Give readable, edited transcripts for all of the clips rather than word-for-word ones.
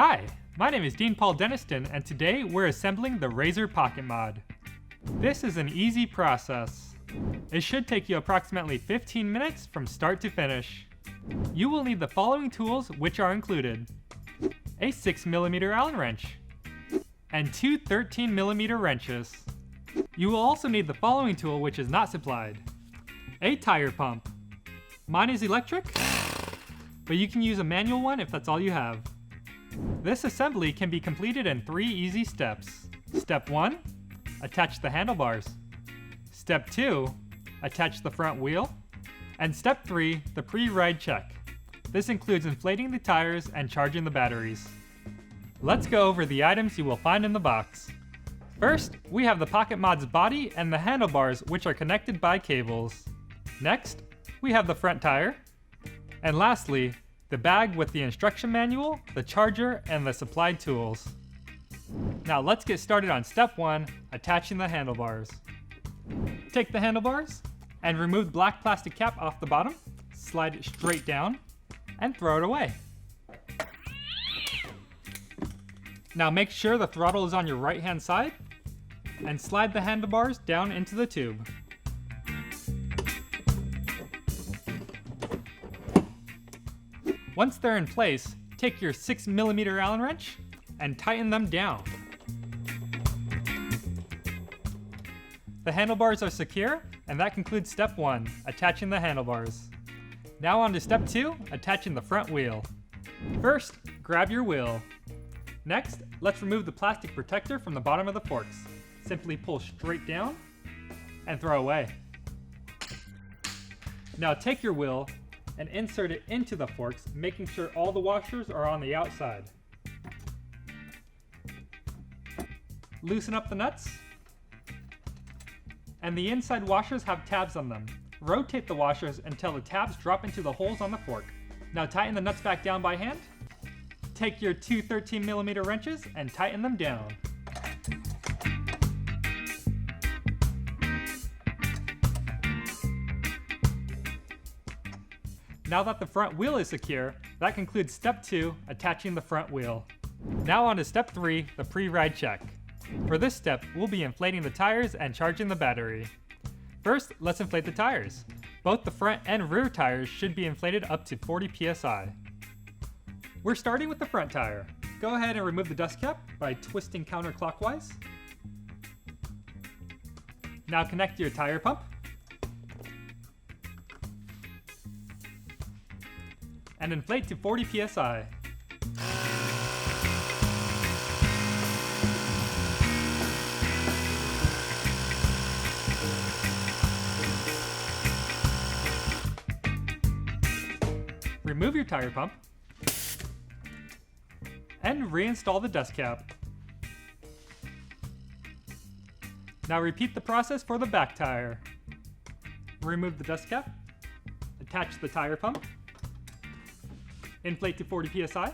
Hi, my name is Dean Paul Deniston, and today we're assembling the Razor Pocket Mod. This is an easy process. It should take you approximately 15 minutes from start to finish. You will need the following tools, which are included: a 6mm Allen wrench and two 13mm wrenches. You will also need the following tool, which is not supplied: a tire pump. Mine is electric, but you can use a manual one if that's all you have. This assembly can be completed in 3 easy steps. Step 1, attach the handlebars. Step 2, attach the front wheel. And step 3, the pre-ride check. This includes inflating the tires and charging the batteries. Let's go over the items you will find in the box. First, we have the Pocket Mod's body and the handlebars, which are connected by cables. Next, we have the front tire. And lastly, the bag with the instruction manual, the charger, and the supplied tools. Now let's get started on step 1, attaching the handlebars. Take the handlebars and remove the black plastic cap off the bottom, slide it straight down, and throw it away. Now make sure the throttle is on your right hand side, and slide the handlebars down into the tube. Once they're in place, take your 6mm Allen wrench and tighten them down. The handlebars are secure, and that concludes step 1, attaching the handlebars. Now on to step 2, attaching the front wheel. First, grab your wheel. Next, let's remove the plastic protector from the bottom of the forks. Simply pull straight down and throw away. Now take your wheel and insert it into the forks, making sure all the washers are on the outside. Loosen up the nuts, and the inside washers have tabs on them. Rotate the washers until the tabs drop into the holes on the fork. Now tighten the nuts back down by hand. Take your two 13mm wrenches and tighten them down. Now that the front wheel is secure, that concludes step 2, attaching the front wheel. Now on to step 3, the pre-ride check. For this step, we'll be inflating the tires and charging the battery. First, let's inflate the tires. Both the front and rear tires should be inflated up to 40 psi. We're starting with the front tire. Go ahead and remove the dust cap by twisting counterclockwise. Now connect your tire pump. And inflate to 40 psi. Remove your tire pump and reinstall the dust cap. Now repeat the process for the back tire. Remove the dust cap, attach the tire pump, inflate to 40 psi.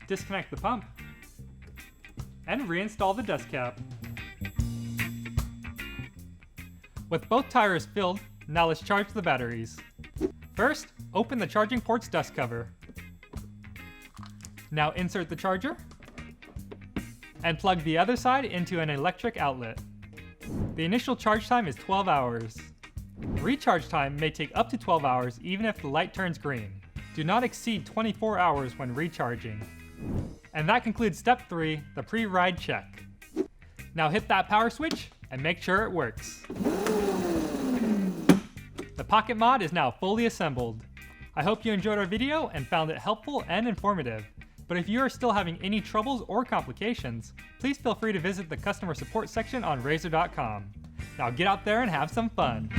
Disconnect the pump and reinstall the dust cap. With both tires filled, now let's charge the batteries. First, open the charging port's dust cover. Now insert the charger and plug the other side into an electric outlet. The initial charge time is 12 hours. Recharge time may take up to 12 hours even if the light turns green. Do not exceed 24 hours when recharging. And that concludes step 3, the pre-ride check. Now hit that power switch and make sure it works. The Pocket Mod is now fully assembled. I hope you enjoyed our video and found it helpful and informative. But if you are still having any troubles or complications, please feel free to visit the customer support section on Razor.com. Now get out there and have some fun.